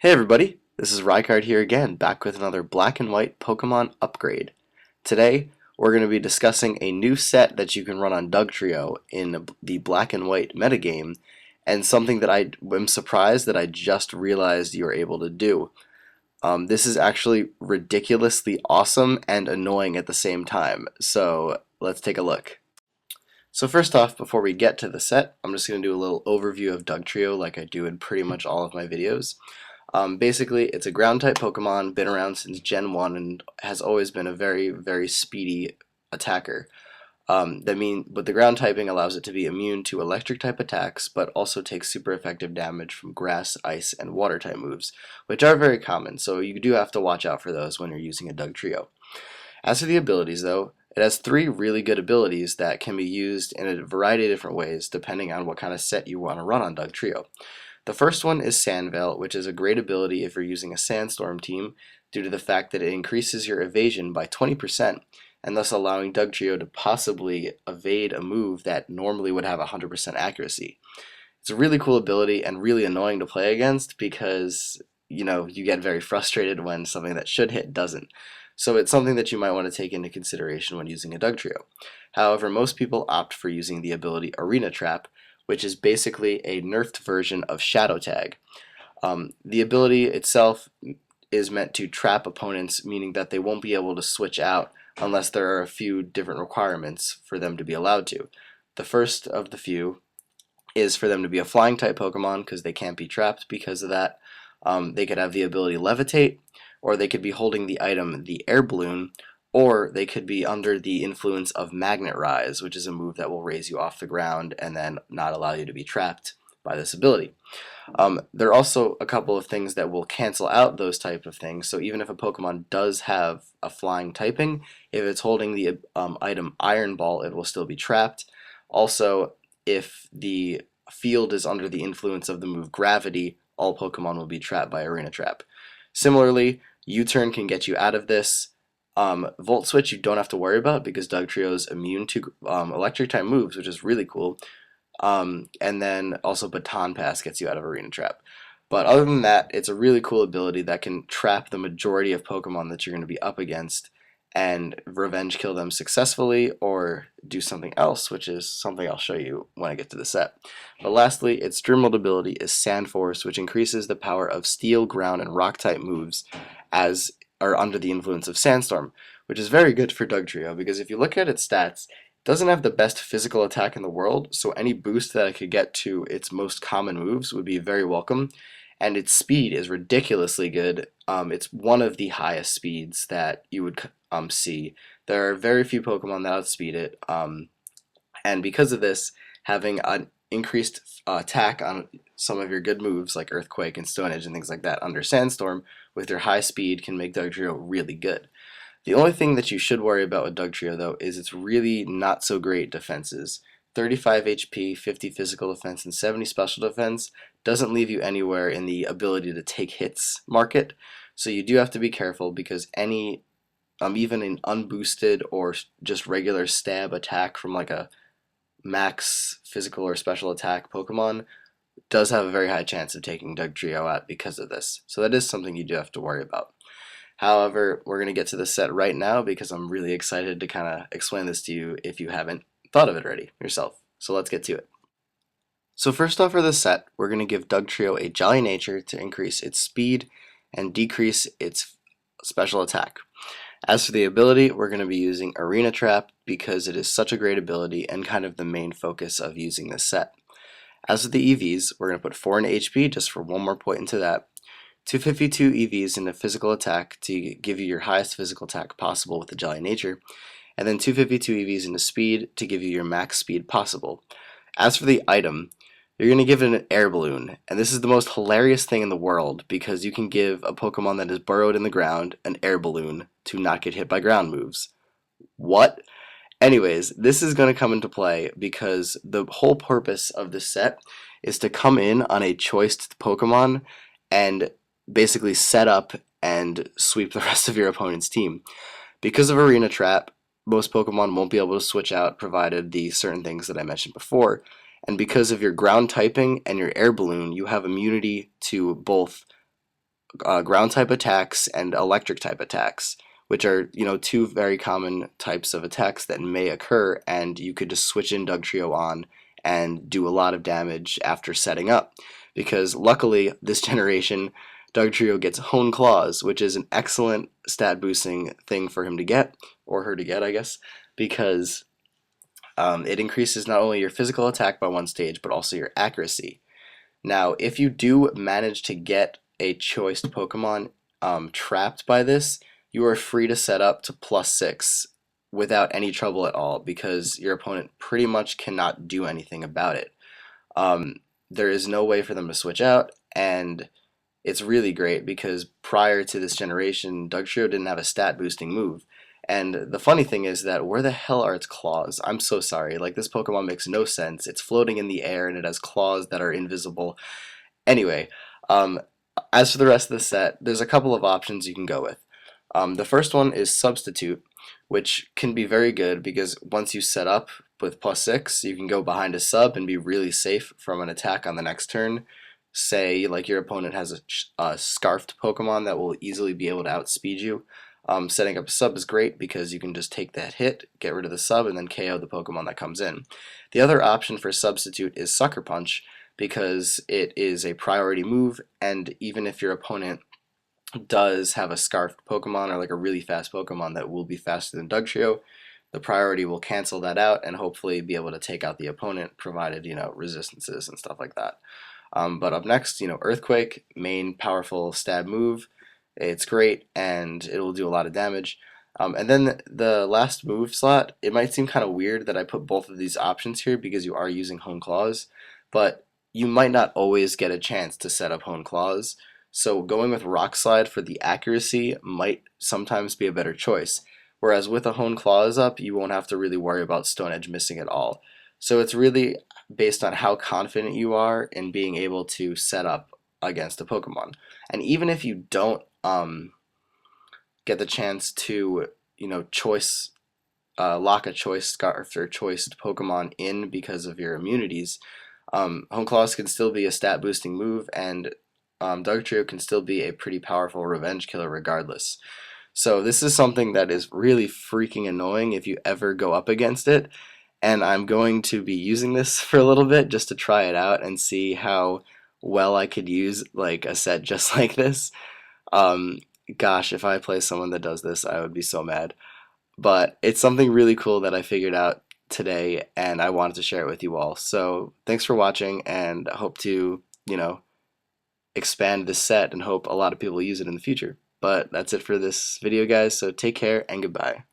Hey everybody, this is Rykard here again, back with another black and white Pokemon upgrade. Today, we're going to be discussing a new set that you can run on Dugtrio in the black and white metagame, and something that I am surprised that I just realized you are able to do. This is actually ridiculously awesome and annoying at the same time, so let's take a look. So first off, before we get to the set, I'm just going to do a little overview of Dugtrio like I do in pretty much all of my videos. Basically, it's a ground type Pokemon, been around since Gen 1 and has always been a very, very speedy attacker. But the ground typing allows it to be immune to electric type attacks, but also takes super effective damage from grass, ice, and water type moves, which are very common, so you do have to watch out for those when you're using a Dugtrio. As for the abilities, though, it has three really good abilities that can be used in a variety of different ways depending on what kind of set you want to run on Dugtrio. The first one is Sand Veil, which is a great ability if you're using a Sandstorm team due to the fact that it increases your evasion by 20% and thus allowing Dugtrio to possibly evade a move that normally would have 100% accuracy. It's a really cool ability and really annoying to play against because you get very frustrated when something that should hit doesn't. So it's something that you might want to take into consideration when using a Dugtrio. However, most people opt for using the ability Arena Trap, which is basically a nerfed version of Shadow Tag. The ability itself is meant to trap opponents, meaning that they won't be able to switch out unless there are a few different requirements for them to be allowed to. The first of the few is for them to be a flying type Pokemon because they can't be trapped because of that. They could have the ability Levitate, or they could be holding the item the Air Balloon, or they could be under the influence of Magnet Rise, which is a move that will raise you off the ground and then not allow you to be trapped by this ability. There are also a couple of things that will cancel out those type of things, so even if a Pokemon does have a flying typing, if it's holding the item Iron Ball, it will still be trapped. Also, if the field is under the influence of the move Gravity, all Pokemon will be trapped by Arena Trap. Similarly, U-Turn can get you out of this. Volt Switch you don't have to worry about because Dugtrio is immune to electric type moves, which is really cool. And then also Baton Pass gets you out of Arena Trap. But other than that, it's a really cool ability that can trap the majority of Pokemon that you're going to be up against and revenge kill them successfully or do something else, which is something I'll show you when I get to the set. But lastly, its Dream World ability is Sand Force, which increases the power of Steel, Ground, and Rock type moves as are under the influence of Sandstorm, which is very good for Dugtrio because if you look at its stats, it doesn't have the best physical attack in the world, so any boost that it could get to its most common moves would be very welcome. And its speed is ridiculously good. It's one of the highest speeds that you would see. There are very few Pokemon that outspeed it, and because of this, having an increased attack on some of your good moves like Earthquake and Stone Edge and things like that under Sandstorm with your high speed can make Dugtrio really good. The only thing that you should worry about with Dugtrio though is its really not so great defenses. 35 HP, 50 physical defense, and 70 special defense doesn't leave you anywhere in the ability to take hits market, so you do have to be careful because any even an unboosted or just regular stab attack from like a max physical or special attack Pokemon does have a very high chance of taking Dugtrio out because of this. So that is something you do have to worry about. However, we're going to get to the set right now because I'm really excited to kind of explain this to you if you haven't thought of it already yourself. So let's get to it. So first off for this set, we're going to give Dugtrio a Jolly Nature to increase its speed and decrease its special attack. As for the ability, we're going to be using Arena Trap because it is such a great ability and kind of the main focus of using this set. As for the EVs, we're going to put 4 into HP just for one more point into that, 252 EVs into physical attack to give you your highest physical attack possible with the Jolly Nature, and then 252 EVs into speed to give you your max speed possible. As for the item, you're going to give it an Air Balloon, and this is the most hilarious thing in the world because you can give a Pokemon that is burrowed in the ground an Air Balloon to not get hit by ground moves. What? Anyways, this is going to come into play because the whole purpose of this set is to come in on a choiced Pokemon and basically set up and sweep the rest of your opponent's team. Because of Arena Trap, most Pokemon won't be able to switch out provided the certain things that I mentioned before, and because of your ground typing and your Air Balloon, you have immunity to both ground type attacks and electric type attacks, which are, two very common types of attacks that may occur, and you could just switch in Dugtrio on and do a lot of damage after setting up. Because luckily, this generation, Dugtrio gets Hone Claws, which is an excellent stat boosting thing for him to get, or her to get, I guess, because it increases not only your physical attack by one stage, but also your accuracy. Now, if you do manage to get a choiced Pokemon trapped by this, you are free to set up to +6 without any trouble at all, because your opponent pretty much cannot do anything about it. There is no way for them to switch out, and it's really great because prior to this generation, Dugtrio didn't have a stat boosting move. And the funny thing is that where the hell are its claws? I'm so sorry. Like, this Pokemon makes no sense. It's floating in the air and it has claws that are invisible. Anyway, um, as for the rest of the set, there's a couple of options you can go with. The first one is Substitute, which can be very good because once you set up with +6, you can go behind a sub and be really safe from an attack on the next turn. Say, like, your opponent has a Scarfed Pokemon that will easily be able to outspeed you. Setting up a sub is great because you can just take that hit, get rid of the sub, and then KO the Pokemon that comes in. The other option for Substitute is Sucker Punch, because it is a priority move, and even if your opponent does have a Scarfed Pokemon or like a really fast Pokemon that will be faster than Dugtrio, the priority will cancel that out and hopefully be able to take out the opponent, provided, resistances and stuff like that. But up next, Earthquake, main powerful stab move. It's great and it will do a lot of damage. And then the last move slot, it might seem kind of weird that I put both of these options here because you are using Hone Claws, but you might not always get a chance to set up Hone Claws. So going with Rock Slide for the accuracy might sometimes be a better choice. Whereas with a Hone Claws up, you won't have to really worry about Stone Edge missing at all. So it's really based on how confident you are in being able to set up against a Pokemon. And even if you don't get the chance to, choice lock a choice Scarf or choiced Pokemon in because of your immunities, Hone Claws can still be a stat boosting move, and Dugtrio can still be a pretty powerful revenge killer regardless. So this is something that is really freaking annoying if you ever go up against it, and I'm going to be using this for a little bit just to try it out and see how well I could use like a set just like this. Um, Gosh, if I play someone that does this, I would be so mad. But it's something really cool that I figured out today, and I wanted to share it with you all. So thanks for watching, and I hope to, expand this set and hope a lot of people use it in the future. But that's it for this video, guys, so take care and goodbye.